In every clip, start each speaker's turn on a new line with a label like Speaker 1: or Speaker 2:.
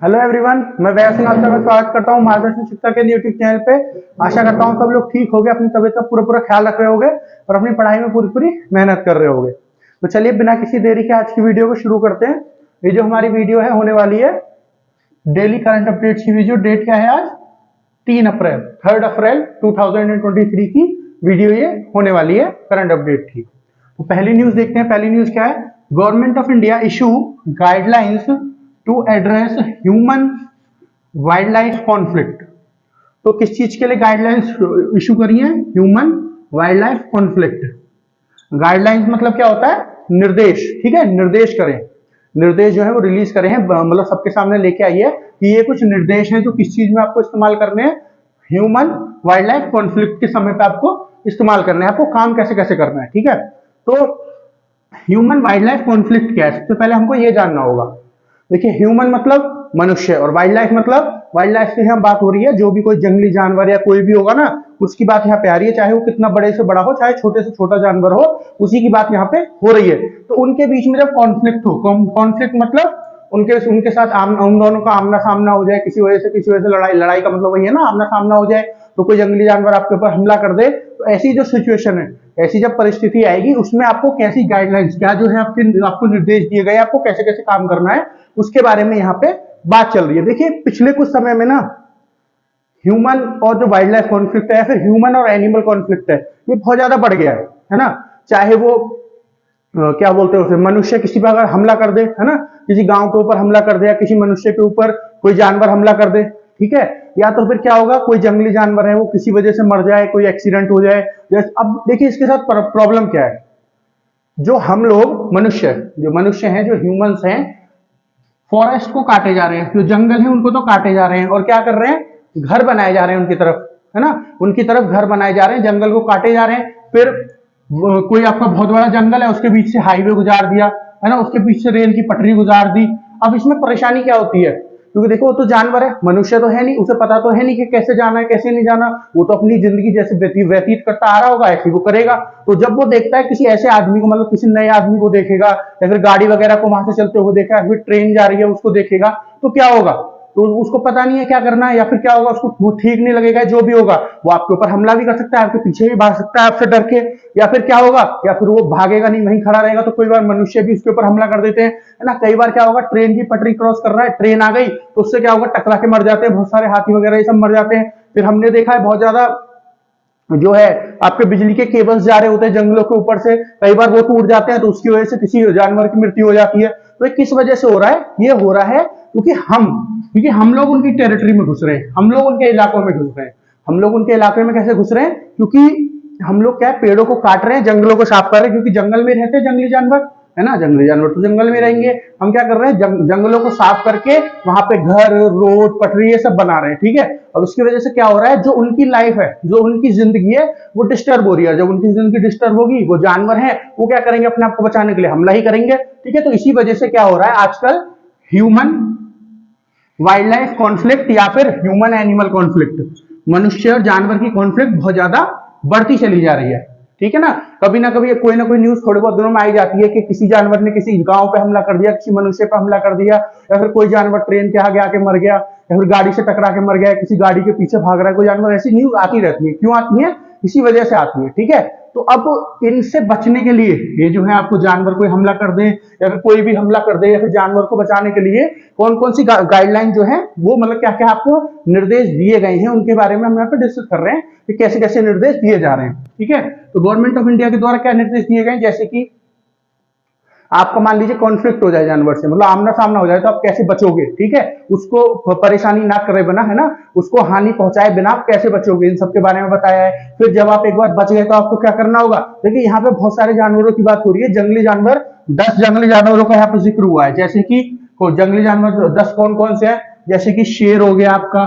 Speaker 1: Hello everyone, मैं वैभव सिंह आपका स्वागत करता हूं मार्गदर्शन शिक्षा के यूट्यूब चैनल पे। आशा करता हूं सब लोग ठीक होंगे, अपनी तबीयत का पूरा ख्याल रख रहे होंगे और अपनी पढ़ाई में पूरी मेहनत कर रहे होंगे। तो चलिए बिना किसी देरी के आज की वीडियो को शुरू करते हैं। ये जो हमारी वीडियो है होने वाली है डेली करंट अपडेट्स की वीडियो। डेट क्या है आज? 3 अप्रैल 2023 की वीडियो ये होने वाली है करंट अपडेट की। तो पहली न्यूज देखते हैं। पहली न्यूज क्या है? Government of India issue guidelines to address human wildlife conflict. तो किस चीज के लिए गाइडलाइंस इशू करी है? Human wildlife conflict. Guidelines मतलब क्या होता है? निर्देश। ठीक है, निर्देश करें, निर्देश जो है वो रिलीज करे हैं, मतलब सबके सामने लेके आई है कि ये कुछ निर्देश हैं जो किस चीज में आपको इस्तेमाल करने हैं? ह्यूमन वाइल्ड लाइफ कॉन्फ्लिक्ट के समय पे आपको इस्तेमाल करना है, आपको काम कैसे कैसे करना है। ठीक है, तो ह्यूमन वाइल्ड लाइफ कॉन्फ्लिक्ट क्या है? सबसे पहले हमको ये जानना होगा। देखिए, ह्यूमन मतलब मनुष्य और वाइल्ड लाइफ मतलब, वाइल्ड लाइफ से हम बात हो रही है जो भी कोई जंगली जानवर या कोई भी होगा ना, उसकी बात यहाँ पे आ रही है, चाहे वो कितना बड़े से बड़ा हो, चाहे छोटे से छोटा जानवर हो, उसी की बात यहाँ पे हो रही है। तो उनके बीच में जब कॉन्फ्लिक्ट हो, कॉन्फ्लिक्ट मतलब उनके साथ उन दोनों का आमना सामना हो जाए, किसी वजह से लड़ाई का मतलब वही है ना, आमना सामना हो जाए। तो कोई जंगली जानवर आपके ऊपर हमला कर दे, तो ऐसी जो सिचुएशन है, ऐसी जब परिस्थिति आएगी, उसमें आपको कैसी गाइडलाइंस, क्या जो है आपको निर्देश दिए गए, आपको कैसे कैसे काम करना है, उसके बारे में यहाँ पे बात चल रही है। देखिए, पिछले कुछ समय में ना ह्यूमन और जो वाइल्ड लाइफ कॉन्फ्लिक्ट है, फिर ह्यूमन और एनिमल कॉन्फ्लिक्ट है, ये बहुत ज्यादा बढ़ गया है ना। चाहे वो क्या बोलते हैं उसे, मनुष्य किसी पर अगर हमला कर दे, है ना, किसी गांव के ऊपर हमला कर दे या किसी मनुष्य के ऊपर कोई जानवर हमला कर दे, ठीक है, या तो फिर क्या होगा, कोई जंगली जानवर है वो किसी वजह से मर जाए, कोई एक्सीडेंट हो जाए। अब देखिए इसके साथ प्रॉब्लम क्या है, जो हम लोग मनुष्य, जो ह्यूमंस हैं, फॉरेस्ट को काटे जा रहे हैं, जो जंगल है उनको तो काटे जा रहे हैं, और क्या कर रहे हैं, घर बनाए जा रहे हैं उनकी तरफ, है ना, उनकी तरफ घर बनाए जा रहे हैं, जंगल को काटे जा रहे हैं। फिर कोई आपका बहुत बड़ा जंगल है, उसके बीच से हाईवे गुजार दिया, है ना, उसके बीच से रेल की पटरी गुजार दी। अब इसमें परेशानी क्या होती है, क्योंकि देखो वो तो जानवर है, मनुष्य तो है नहीं, उसे पता तो है नहीं कि कैसे जाना है कैसे नहीं जाना, वो तो अपनी जिंदगी जैसे व्यतीत करता आ रहा होगा ऐसे वो करेगा। तो जब वो देखता है किसी ऐसे आदमी को, मतलब किसी नए आदमी को देखेगा, या फिर गाड़ी वगैरह को वहां से चलते हुए देखा, या फिर ट्रेन जा रही है उसको देखेगा, तो क्या होगा, तो उसको पता नहीं है क्या करना है, या फिर क्या होगा, उसको वो ठीक नहीं लगेगा, जो भी होगा वो आपके ऊपर हमला भी कर सकता है, आपके पीछे भी भाग सकता है आपसे डर के, या फिर क्या होगा, या फिर वो भागेगा नहीं, वहीं खड़ा रहेगा, तो कई बार मनुष्य भी उसके ऊपर हमला कर देते हैं, है ना। कई बार क्या होगा, ट्रेन की पटरी क्रॉस कर रहा है, ट्रेन आ गई तो उससे क्या होगा, टकरा के मर जाते हैं, बहुत सारे हाथी वगैरह ये सब मर जाते हैं। फिर हमने देखा है बहुत ज्यादा जो है आपके बिजली के केबल्स जा रहे होते हैं जंगलों के ऊपर से, कई बार वो टूट जाते हैं, तो उसकी वजह से किसी जानवर की मृत्यु हो जाती है। तो ये किस वजह से हो रहा है? ये हो रहा है क्योंकि हम लोग उनकी टेरिटरी में घुस रहे हैं, हम लोग उनके इलाकों में घुस रहे हैं। हम लोग उनके इलाके में कैसे घुस रहे हैं? क्योंकि हम लोग क्या, पेड़ों को काट रहे हैं, जंगलों को साफ कर रहे हैं, क्योंकि जंगल में रहते हैं जंगली जानवर, है ना, जंगली जानवर तो जंगल में रहेंगे। हम क्या कर रहे हैं, जंगलों को साफ करके वहां पे घर, रोड, पटरी ये सब बना रहे हैं, ठीक है। अब इसकी वजह से क्या हो रहा है, जो उनकी लाइफ है, जो उनकी जिंदगी है, वो डिस्टर्ब हो रही है। जब उनकी जिंदगी डिस्टर्ब होगी, वो जानवर है, वो क्या करेंगे, अपने आप को बचाने के लिए हमला ही करेंगे, ठीक है। तो इसी वजह से क्या हो रहा है आजकल, ह्यूमन वाइल्ड लाइफ कॉन्फ्लिक्ट या फिर ह्यूमन एनिमल कॉन्फ्लिक्ट, मनुष्य और जानवर की कॉन्फ्लिक्ट बहुत ज्यादा बढ़ती चली जा रही है, ठीक है ना। कभी ना कभी कोई ना कोई न्यूज थोड़े बहुत दिनों में आई जाती है कि किसी जानवर ने किसी गांव पे हमला कर दिया, किसी मनुष्य पे हमला कर दिया, या फिर कोई जानवर ट्रेन के आगे आके मर गया, या फिर गाड़ी से टकरा के मर गया, किसी गाड़ी के पीछे भाग रहा है कोई जानवर। ऐसी न्यूज आती रहती है। क्यों आती है? इसी वजह से आती है, ठीक है। तो अब इनसे बचने के लिए, ये जो है आपको जानवर कोई हमला कर दे या फिर कोई भी हमला कर दे, या फिर जानवर को बचाने के लिए कौन कौन सी गाइडलाइन जो है वो, मतलब क्या क्या आपको निर्देश दिए गए हैं, उनके बारे में हम यहाँ पे डिस्कस कर रहे हैं कि कैसे कैसे निर्देश दिए जा रहे हैं, ठीक है। तो गवर्नमेंट ऑफ इंडिया के द्वारा क्या निर्देश दिए गए, जैसे कि आपका मान लीजिए कॉन्फ्लिक्ट हो जाए जानवर से, मतलब आमना सामना हो जाए, तो आप कैसे बचोगे, ठीक है, उसको परेशानी ना करे बिना, है ना, उसको हानि पहुंचाए बिना आप कैसे बचोगे, इन सब के बारे में बताया है। फिर जब आप एक बार बच गए तो आपको क्या करना होगा। देखिए यहाँ पे बहुत सारे जानवरों की बात हो रही है, जंगली जानवर, 10 जंगली जानवरों का यहाँ पे जिक्र हुआ है। जैसे कि जंगली जानवर 10 कौन कौन से हैं, जैसे कि शेर हो गया आपका,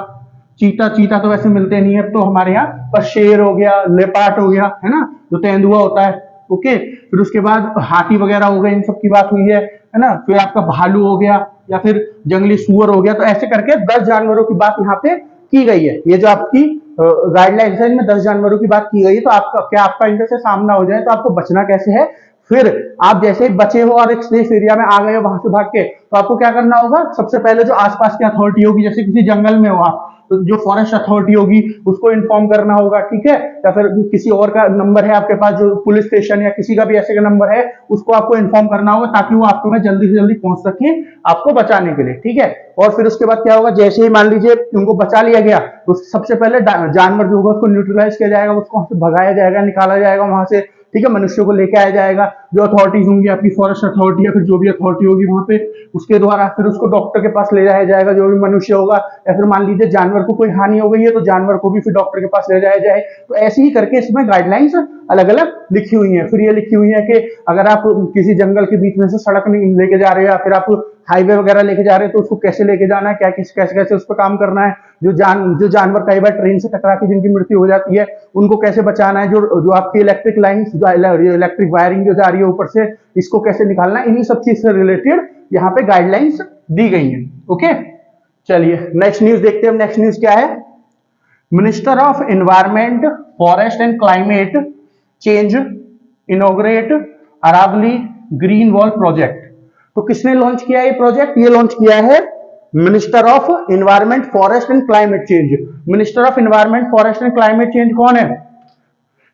Speaker 1: चीता तो वैसे मिलते नहीं है अब तो हमारे यहाँ, पर शेर हो गया, लेपार्ड हो गया, है ना, जो तेंदुआ होता है, ओके। फिर उसके बाद हाथी वगैरह हो गए, इन सब की बात हुई है ना। फिर आपका भालू हो गया, या फिर जंगली सुअर हो गया। तो ऐसे करके 10 जानवरों की बात यहाँ पे की गई है। ये जो आपकी गाइडलाइंस है, इनमें 10 जानवरों की बात की गई है। तो आपका क्या, आपका इनसे सामना हो जाए तो आपको बचना कैसे है, फिर आप जैसे ही बचे हो और एक सेफ एरिया में आ गए हो वहां से भाग के, तो आपको क्या करना होगा, सबसे पहले जो आसपास की अथॉरिटी होगी, जैसे किसी जंगल में हो आप, तो जो फॉरेस्ट अथॉरिटी होगी उसको इन्फॉर्म करना होगा, ठीक है, या फिर किसी और का नंबर है आपके पास, जो पुलिस स्टेशन या किसी का भी ऐसे का नंबर है, उसको आपको इन्फॉर्म करना होगा ताकि वो आपको जल्दी से जल्दी पहुंच सके आपको बचाने के लिए, ठीक है। और फिर उसके बाद क्या होगा, जैसे ही मान लीजिए उनको बचा लिया गया, तो सबसे पहले जानवर जो होगा उसको न्यूट्रलाइज किया जाएगा, उसको भगाया जाएगा, निकाला जाएगा वहां से, ठीक है, मनुष्यों को लेके आया जाएगा, जो अथॉरिटीज होंगी आपकी फॉरेस्ट अथॉरिटी या फिर जो भी अथॉरिटी होगी वहां पे, उसके द्वारा फिर उसको डॉक्टर के पास ले जाया जाएगा, जो भी मनुष्य होगा, या फिर मान लीजिए जानवर को कोई हानि हो गई है तो जानवर को भी फिर डॉक्टर के पास ले जाया जाए। तो ऐसे ही करके इसमें गाइडलाइंस अलग अलग लिखी हुई है। फिर ये लिखी हुई है कि अगर आप किसी जंगल के बीच में से सड़क लेके जा रहे हो या फिर आप हाईवे वगैरह लेके जा रहे हो तो उसको कैसे लेके जाना है, क्या कैसे कैसे उस पर काम करना है, जो जानवर कई बार ट्रेन से टकरा के जिनकी मृत्यु हो जाती है उनको कैसे बचाना है, जो आपकी इलेक्ट्रिक लाइन, इलेक्ट्रिक वायरिंग जो जा रही है ऊपर से, इसको कैसे निकालना है, इन्हीं सब चीज से रिलेटेड यहाँ पे गाइडलाइंस दी गई है। ओके, चलिए नेक्स्ट न्यूज देखते हैं। नेक्स्ट न्यूज क्या है, minister of environment forest and climate change inaugurate Aravalli green wall project. तो किसने लॉन्च किया ये प्रोजेक्ट, ये लॉन्च किया है minister of environment forest and climate change. Minister of environment forest and climate change कौन है,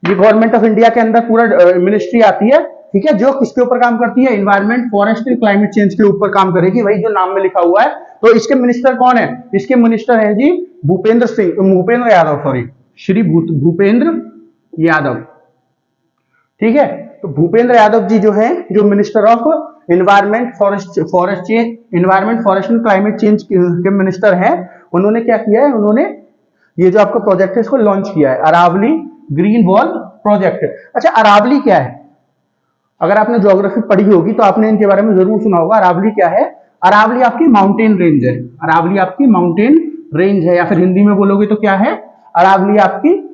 Speaker 1: ये गवर्नमेंट ऑफ इंडिया के अंदर पूरा मिनिस्ट्री आती है, ठीक है, जो किसके ऊपर काम करती है, environment forest and climate change के ऊपर काम करेगी, वही जो नाम में लिखा हुआ है। तो इसके मिनिस्टर कौन है, इसके मिनिस्टर है जी भूपेंद्र यादव, सॉरी श्री भूपेंद्र यादव, ठीक है। तो भूपेंद्र यादव जी जो है, जो minister of environment forest and climate change के मिनिस्टर हैं, उन्होंने क्या किया है, उन्होंने ये जो आपका प्रोजेक्ट है इसको लॉन्च किया है, अरावली ग्रीन वॉल प्रोजेक्ट। अच्छा, अरावली क्या है, अगर आपने ज्योग्राफी पढ़ी होगी तो आपने इनके बारे में जरूर सुना होगा। अरावली क्या है, अरावली आपकी माउंटेन रेंज है, अरावली आपकी माउंटेन रेंज है, या फिर हिंदी में बोलोगे तो क्या है, अरावली आपकी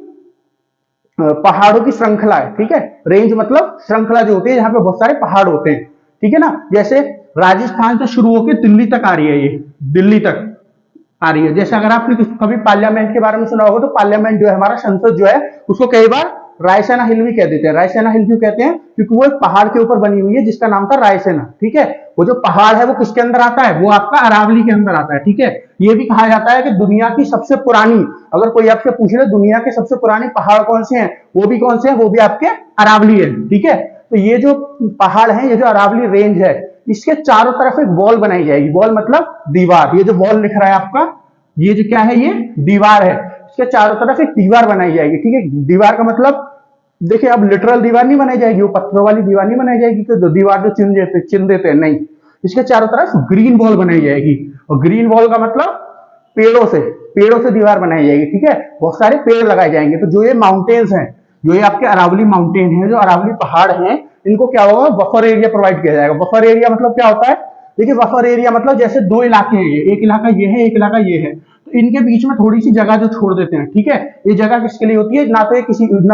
Speaker 1: पहाड़ों की श्रृंखला है, ठीक है। रेंज मतलब श्रृंखला जो होती है, जहां पे बहुत सारे पहाड़ होते हैं, ठीक है ना। जैसे राजस्थान से शुरू होकर दिल्ली तक आ रही है, ये दिल्ली तक आ रही है। जैसे अगर आपने कभी पार्लियामेंट के बारे में सुना होगा तो पार्लियामेंट जो है, हमारा संसद जो है, उसको कई बार रायसेना हिल भी कह देते हैं। रायसेना हिल क्यों कहते हैं, क्योंकि वो एक पहाड़ के ऊपर बनी हुई है जिसका नाम था रायसेना, ठीक है। वो जो पहाड़ है वो किसके अंदर आता है, वो आपका अरावली के अंदर आता है, ठीक है। ये भी कहा जाता है कि दुनिया की सबसे पुरानी, अगर कोई आपसे पूछ ले दुनिया के सबसे पुराने पहाड़ कौन से हैं, वो भी कौन से हैं, वो भी आपके अरावली है, ठीक है। तो ये जो पहाड़ है, ये जो अरावली रेंज है, इसके चारों तरफ एक वॉल बनाई जाएगी। वॉल मतलब दीवार, ये जो वॉल लिख रहा है आपका, ये जो क्या है, ये दीवार है, इसके चारों तरफ एक दीवार बनाई जाएगी, ठीक है। दीवार का मतलब देखिए, अब लिटरल दीवार नहीं बनाई जाएगी, वो पत्थरों वाली दीवार नहीं बनाई जाएगी कि दीवार जो चिन्ह देते हैं, नहीं, इसके चारों तरफ ग्रीन वॉल बनाई जाएगी। और ग्रीन वॉल का मतलब पेड़ों से दीवार बनाई जाएगी, ठीक है। बहुत सारे पेड़ लगाए जाएंगे। तो जो ये माउंटेन्स हैं, जो ये आपके अरावली माउंटेन है, जो अरावली पहाड़ हैं, इनको क्या होगा, बफर एरिया प्रोवाइड किया जाएगा। बफर एरिया मतलब क्या होता है, देखिए बफर एरिया मतलब जैसे दो इलाके हैं, एक इलाका ये है, एक इलाका ये है, तो इनके बीच में थोड़ी सी जगह जो छोड़ देते हैं, ठीक है। ये जगह किसके लिए होती है, ना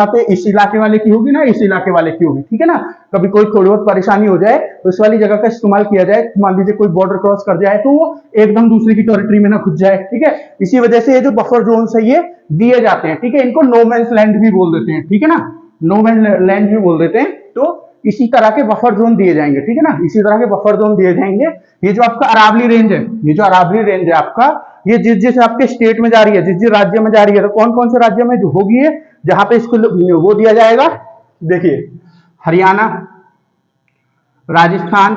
Speaker 1: तो इस इलाके वाले की होगी, ना इस इलाके वाले की होगी, ठीक है ना। कभी कोई थोड़ी बहुत परेशानी हो जाए तो इस वाली जगह का इस्तेमाल किया जाए। मान लीजिए कोई बॉर्डर क्रॉस कर जाए तो वो एकदम दूसरे की टेरिटरी में ना घुस जाए, ठीक है। इसी वजह से ये जो बफर जोन है ये दिए जाते हैं, ठीक है। इनको नो मैंस लैंड भी बोल देते हैं, ठीक है ना, नो मैन लैंड भी बोल देते हैं। तो इसी तरह के बफर जोन दिए जाएंगे, ठीक है ना, इसी तरह के बफर जोन दिए जाएंगे। ये जो आपका अरावली रेंज है, ये जो अरावली रेंज है आपका, ये जिस आपके स्टेट में जा रही है, जिस राज्य में जा रही है, तो कौन कौन से राज्य में जो होगी है जहां पे इसको वो दिया जाएगा, देखिए हरियाणा, राजस्थान,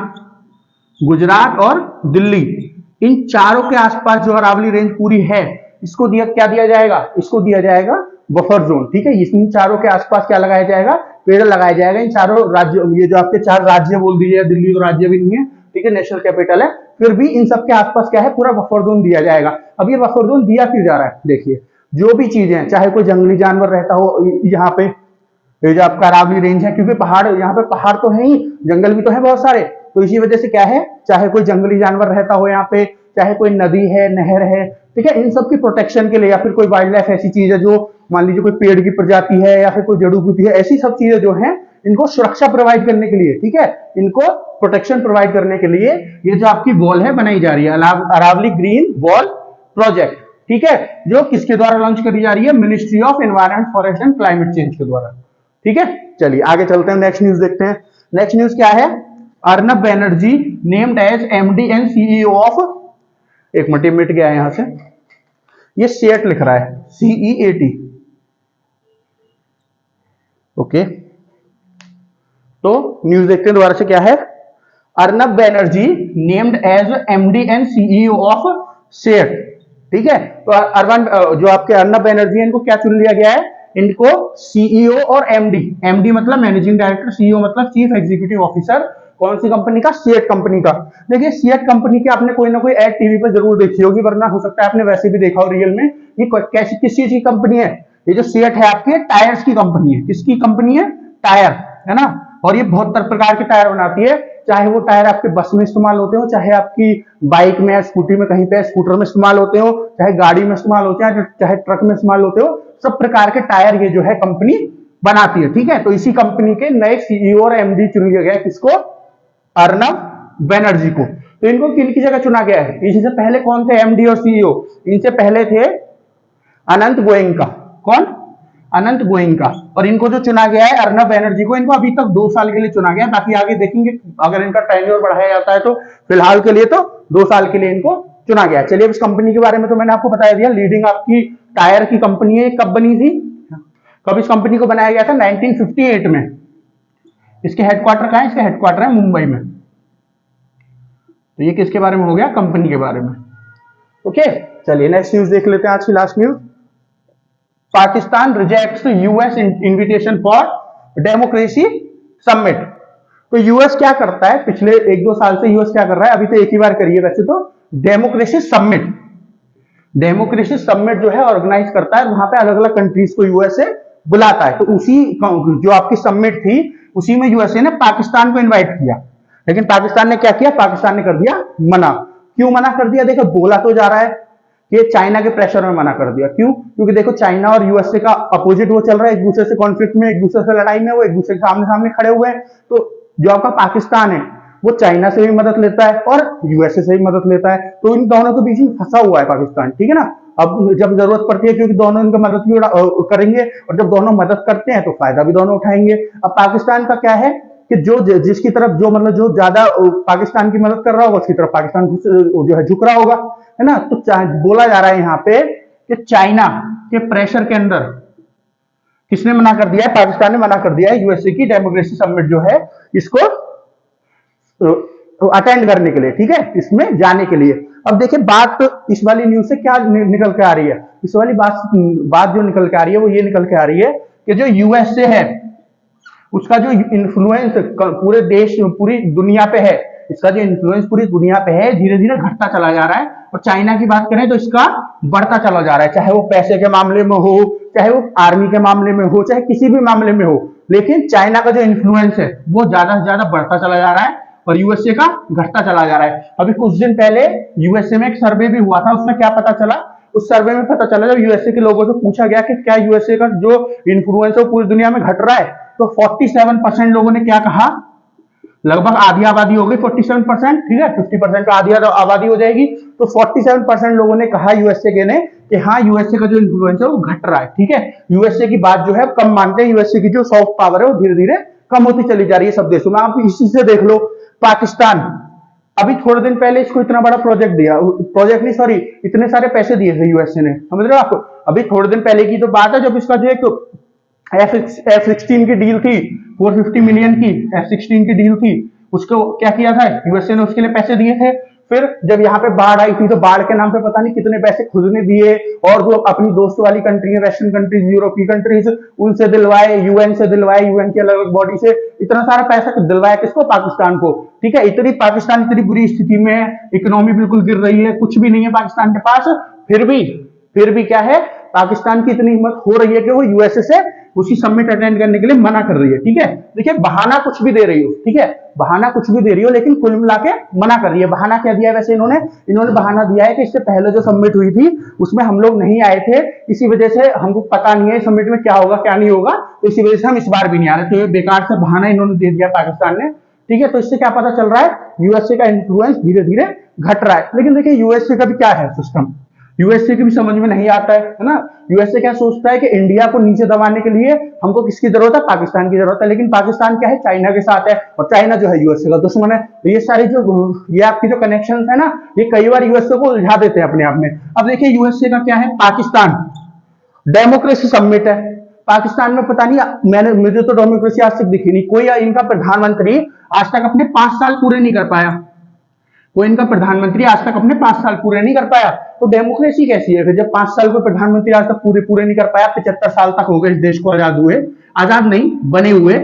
Speaker 1: गुजरात और दिल्ली, इन चारों के आसपास जो अरावली रेंज पूरी है, इसको क्या दिया जाएगा, इसको दिया जाएगा बफर जोन, ठीक है। इन चारों के आसपास क्या लगाया जाएगा, पेड़ लगाया जाएगा। इन चारों राज्यों, ये जो आपके चार राज्य बोल दीजिए, दिल्ली तो राज्य भी नहीं है, ठीक है, नेशनल कैपिटल है, फिर भी इन सब के आसपास क्या है, पूरा बफर जोन दिया जाएगा। अब ये बफर जोन दिया क्यों जा रहा है, देखिए जो भी चीजें, चाहे कोई जंगली जानवर रहता हो यहाँ पे, ये जो आपका अरावली रेंज है, क्योंकि पहाड़, यहाँ पे पहाड़ तो है ही, जंगल भी तो है बहुत सारे, तो इसी वजह से क्या है, चाहे कोई जंगली जानवर रहता हो यहाँ पे, चाहे कोई नदी है, नहर है, ठीक है, इन सब की प्रोटेक्शन के लिए, या फिर कोई वाइल्ड लाइफ ऐसी चीज है जो मान लीजिए कोई पेड़ की प्रजाति है या फिर कोई जड़ी बूटी है, ऐसी सब चीजें जो है, इनको सुरक्षा प्रोवाइड करने के लिए, ठीक है, इनको प्रोटेक्शन प्रोवाइड करने के लिए ये जो आपकी वॉल है बनाई जा रही है, अरावली ग्रीन वॉल प्रोजेक्ट, ठीक है, जो किसके द्वारा लॉन्च करी जा रही है, ministry of environment forest and climate change के द्वारा, ठीक है। चलिए आगे चलते हैं, नेक्स्ट न्यूज देखते हैं। नेक्स्ट न्यूज क्या है, Arnab Banerjee named as MD and CEO of, एक मिनट मिट गया है यहां से, ये सेट लिख रहा है, CEAT, ओके। तो न्यूज देखते हैं दोबारा से, क्या है, Arnab Banerjee named as MD and CEO of set, ठीक है। तो अरवन जो आपके अर्नब बैनर्जी है, इनको क्या चुन लिया गया है, इनको सीईओ और एमडी मतलब मैनेजिंग डायरेक्टर, सीईओ मतलब चीफ एग्जीक्यूटिव ऑफिसर, कौन सी कंपनी का, सीएट कंपनी का। देखिए सीएट कंपनी के आपने कोई ना कोई एड टीवी पर जरूर देखी होगी, वरना हो सकता है आपने वैसे भी देखा हो रियल में। ये कैसी किस चीज की कंपनी है, ये जो सीएट है आपके टायर्स की कंपनी है। किसकी कंपनी है, टायर, है ना। और ये बहुत प्रकार के टायर बनाती है, चाहे वो टायर आपके बस में इस्तेमाल होते हो, चाहे आपकी बाइक में या स्कूटी में, कहीं पे स्कूटर में इस्तेमाल होते हो, चाहे गाड़ी में इस्तेमाल होते हैं, चाहे ट्रक में इस्तेमाल होते हो, सब प्रकार के टायर ये जो है कंपनी बनाती है, ठीक है। तो इसी कंपनी के नए सीईओ और एमडी चुन लिया गया, किसको, अर्नब बैनर्जी को। तो इनको किनकी जगह चुना गया है, इससे पहले कौन थे एमडी और सीईओ, इनसे पहले थे अनंत गोयंका, कौन, अनंत गोयंका। और इनको जो चुना गया है अर्नब बैनर्जी को, इनको अभी तक 2 साल के लिए चुना गया है, बाकी आगे देखेंगे अगर इनका टेन्योर बढ़ाया जाता है तो। फिलहाल के लिए तो 2 साल के लिए इनको चुना गया है। चलिए इस कंपनी के बारे में तो मैंने आपको बता दिया, लीडिंग आपकी टायर की कंपनी है। कब बनी थी, कब इस कंपनी को बनाया गया था, 1958 में। इसके हेडक्वार्टर कहां है, इसका हेडक्वार्टर है मुंबई में। तो ये किसके बारे में हो गया, कंपनी के बारे में, ओके। चलिए नेक्स्ट न्यूज देख लेते हैं, आज की last news. Pakistan rejects US invitation for democracy summit. तो यूएस क्या करता है, पिछले 1-2 साल से यूएस क्या कर रहा है, अभी तो एक ही बार करिए वैसे तो, डेमोक्रेसी समिट। डेमोक्रेसी समिट जो है ऑर्गेनाइज करता है, वहां पे अलग अलग कंट्रीज को यूएसए बुलाता है। तो उसी जो आपकी समिट थी, उसी में यूएसए ने पाकिस्तान को इन्वाइट किया, लेकिन पाकिस्तान ने क्या किया, पाकिस्तान ने कर दिया मना। क्यों मना कर दिया, देखो बोला तो जा रहा है कि चाइना के प्रेशर में मना कर दिया। क्यों, क्योंकि देखो चाइना और यूएसए का अपोजिट वो चल रहा है, एक दूसरे से कॉन्फ्लिक्ट में, एक दूसरे से लड़ाई में, वो एक दूसरे के सामने सामने खड़े हुए हैं। तो जो आपका पाकिस्तान है वो चाइना से भी मदद लेता है और यूएसए से भी मदद लेता है, तो इन दोनों के बीच में फंसा हुआ है पाकिस्तान, ठीक है ना। अब जब जरूरत पड़ती है, क्योंकि दोनों इनका मदद भी करेंगे, और जब दोनों मदद करते हैं तो फायदा भी दोनों उठाएंगे। अब पाकिस्तान का क्या है कि जो जिसकी तरफ जो मतलब जो ज्यादा पाकिस्तान की मदद कर रहा होगा, उसकी तरफ पाकिस्तान जो है झुक रहा होगा, है ना। तो बोला जा रहा है यहाँ पे कि चाइना के प्रेशर के अंदर किसने मना कर दिया है, पाकिस्तान ने मना कर दिया है यूएसए की डेमोक्रेसी समिट जो है इसको अटेंड करने के लिए, ठीक है, इसमें जाने के लिए। अब देखिए बात इस वाली न्यूज से क्या निकल के आ रही है, इस वाली बात जो निकल के आ रही है वो ये निकल के आ रही है कि जो यूएसए है उसका जो इन्फ्लुएंस पूरे देश, पूरी दुनिया पे है, इसका जो इन्फ्लुएंस पूरी दुनिया पे है धीरे धीरे घटता चला जा रहा है। और चाइना की बात करें तो इसका बढ़ता चला जा रहा है, चाहे वो पैसे के मामले में हो, चाहे वो आर्मी के मामले में हो, चाहे किसी भी मामले में हो, लेकिन चाइना का जो इन्फ्लुएंस है वो ज्यादा से ज्यादा बढ़ता चला जा रहा है और यूएसए का घटता चला जा रहा है। अभी कुछ दिन पहले यूएसए में एक सर्वे भी हुआ था, उसमें क्या पता चला, उस सर्वे में पता चला जब यूएसए के लोगों से पूछा गया कि क्या यूएसए का जो इन्फ्लुएंस है पूरी दुनिया में घट रहा है, तो 47% लोगों ने क्या कहा, लगभग आधी आबादी हो गई 47%, ठीक है, 50% का आधी आबादी हो जाएगी, तो 47% लोगों ने कहा यूएसए के ने कि हाँ यूएसए का जो इन्फ्लुएंस है वो घट रहा है, ठीक है। यूएसए की बात जो है कम मानते हैं, यूएसए की जो सॉफ्ट पावर है वो धीरे धीरे कम होती चली जा रही है सब देशों में। आप इसी से देख लो पाकिस्तान, अभी थोड़े दिन पहले इसको इतना बड़ा प्रोजेक्ट दिया, प्रोजेक्ट नहीं सॉरी, इतने सारे पैसे दिए थे यूएसए ने, समझ रहे हो आप। अभी थोड़े दिन पहले की तो बात है जब इसका जो एक F-16 की डील थी 450 मिलियन की, F-16 की डील थी, उसको क्या किया था यूएसए ने, उसके लिए पैसे दिए थे। फिर जब यहाँ पे बाढ़ आई थी तो बाढ़ के नाम पे पता नहीं कितने पैसे खुद ने दिए, और जो अपनी दोस्त वाली कंट्री है, वेस्टर्न कंट्रीज, यूरोपीय कंट्रीज, उनसे दिलवाए, यूएन से दिलवाए, यूएन की अलग अलग बॉडी से इतना सारा पैसा दिलवाया, किसको, पाकिस्तान को, ठीक है। इतनी पाकिस्तान इतनी बुरी स्थिति में है, इकोनॉमी बिल्कुल गिर रही है, कुछ भी नहीं है पाकिस्तान के पास, फिर भी क्या है, पाकिस्तान की इतनी हिम्मत हो रही है कि वो यूएसए से उसी समिट अटेंड करने के लिए मना कर रही है, ठीक है। देखिए बहाना कुछ भी दे रही हो, ठीक है, बहाना कुछ भी दे रही हो, लेकिन कुल मिला के मना कर रही है। बहाना क्या दिया है वैसे इन्होंने बहाना दिया है कि इससे पहले जो समिट हुई थी उसमें हम लोग नहीं आए थे, इसी वजह से हमको पता नहीं है समिट में क्या होगा क्या नहीं होगा, तो इसी वजह से हम इस बार भी नहीं आ रहे। तो ये बेकार से बहाना इन्होंने दे दिया पाकिस्तान ने, ठीक है। तो इससे क्या पता चल रहा है, यूएसए का इन्फ्लुएंस धीरे धीरे घट रहा है। लेकिन देखिए यूएसए का भी क्या है सिस्टम, यूएसए की भी समझ में नहीं आता है ना। यूएसए क्या सोचता है कि इंडिया को नीचे दबाने के लिए हमको किसकी जरूरत है, पाकिस्तान की जरूरत है। लेकिन पाकिस्तान क्या है, चाइना के साथ है, और चाइना जो है यूएसए का दुश्मन है। तो ये सारे जो ये आपकी जो कनेक्शन है ना, ये कई बार यूएसए को उलझा देते हैं अपने आप में। अब देखिए यूएसए का क्या है, पाकिस्तान डेमोक्रेसी समिट है। पाकिस्तान में पता नहीं, मुझे तो डेमोक्रेसी आज तक दिखी नहीं। कोई इनका प्रधानमंत्री आज तक अपने 5 साल पूरे नहीं कर पाया। कोई इनका प्रधानमंत्री आज तक अपने 5 साल पूरे नहीं कर पाया। तो डेमोक्रेसी कैसी है फिर, जब 5 साल कोई प्रधानमंत्री आज तक पूरे नहीं कर पाया। 75 साल तक हो गए इस देश को आजाद हुए, आजाद नहीं बने हुए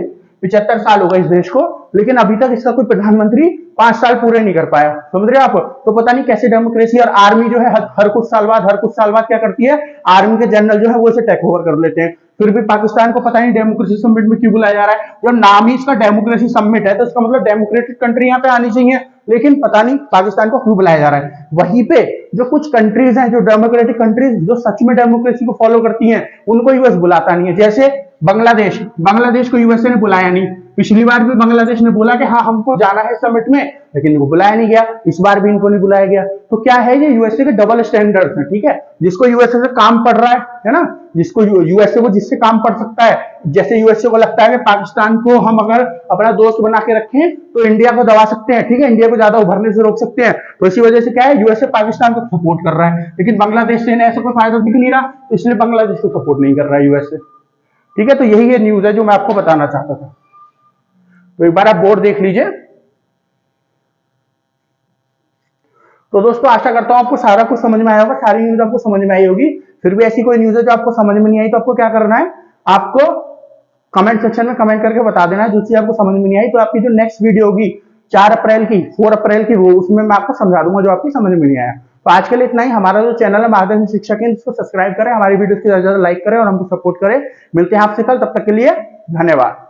Speaker 1: 75 साल हो गए इस देश को, लेकिन अभी तक इसका कोई प्रधानमंत्री 5 साल पूरे नहीं कर पाया। समझ रहे आप। तो पता नहीं कैसे डेमोक्रेसी। और आर्मी जो है हर कुछ साल बाद क्या करती है, आर्मी के जनरल जो है वो इसे टेक ओवर कर लेते हैं। फिर भी पाकिस्तान को पता नहीं डेमोक्रेसी समिट में क्यों बुलाया जा रहा है। जब नाम ही इसका डेमोक्रेसी समिट है तो इसका मतलब डेमोक्रेटिक कंट्री यहाँ पे आनी चाहिए, लेकिन पता नहीं पाकिस्तान को क्यों बुलाया जा रहा है। वहीं पे जो कुछ कंट्रीज हैं, जो डेमोक्रेटिक कंट्रीज जो सच में डेमोक्रेसी को फॉलो करती हैं, उनको यूएस बुलाता नहीं है। जैसे बांग्लादेश को यूएसए ने बुलाया नहीं। पिछली बार भी बांग्लादेश ने बोला कि हाँ हमको जाना है समिट में, लेकिन इनको बुलाया नहीं गया। इस बार भी इनको नहीं बुलाया गया। तो क्या है, ये यूएसए के डबल स्टैंडर्ड्स हैं। ठीक है, जिसको यूएसए से काम पड़ रहा है ना, जिसको यूएसए को जिससे काम पड़ सकता है, जैसे यूएसए को लगता है कि पाकिस्तान को हम अगर अपना दोस्त बना के रखें तो इंडिया को दबा सकते हैं, ठीक है, इंडिया को ज्यादा उभरने से रोक सकते हैं। तो इसी वजह से क्या है, यूएसए पाकिस्तान को सपोर्ट कर रहा है। लेकिन बांग्लादेश से ऐसा कोई फायदा दिख नहीं रहा, तो इसलिए बांग्लादेश को सपोर्ट नहीं कर रहा है यूएसए। ठीक है, तो यही ये न्यूज है जो मैं आपको बताना चाहता था। तो एक बार आप बोर्ड देख लीजिए। तो दोस्तों आशा करता हूं आपको सारा कुछ समझ में आया होगा, सारी न्यूज आपको समझ में आई होगी। फिर भी ऐसी कोई न्यूज है जो आपको समझ में नहीं आई, तो आपको क्या करना है, आपको कमेंट सेक्शन में कमेंट करके बता देना है। जो चीज आपको समझ में नहीं आई, तो आपकी जो नेक्स्ट वीडियो होगी 4 अप्रैल की 4 अप्रैल की, वो उसमें मैं आपको समझा दूंगा जो आपकी समझ में नहीं आया। तो आज के लिए इतना ही। हमारा जो चैनल है मार्गदर्शन शिक्षा केंद्र, उसको सब्सक्राइब करें, हमारी वीडियो को ज्यादा लाइक करें और हमको सपोर्ट करें। मिलते हैं आपसे कल, तब तक के लिए धन्यवाद।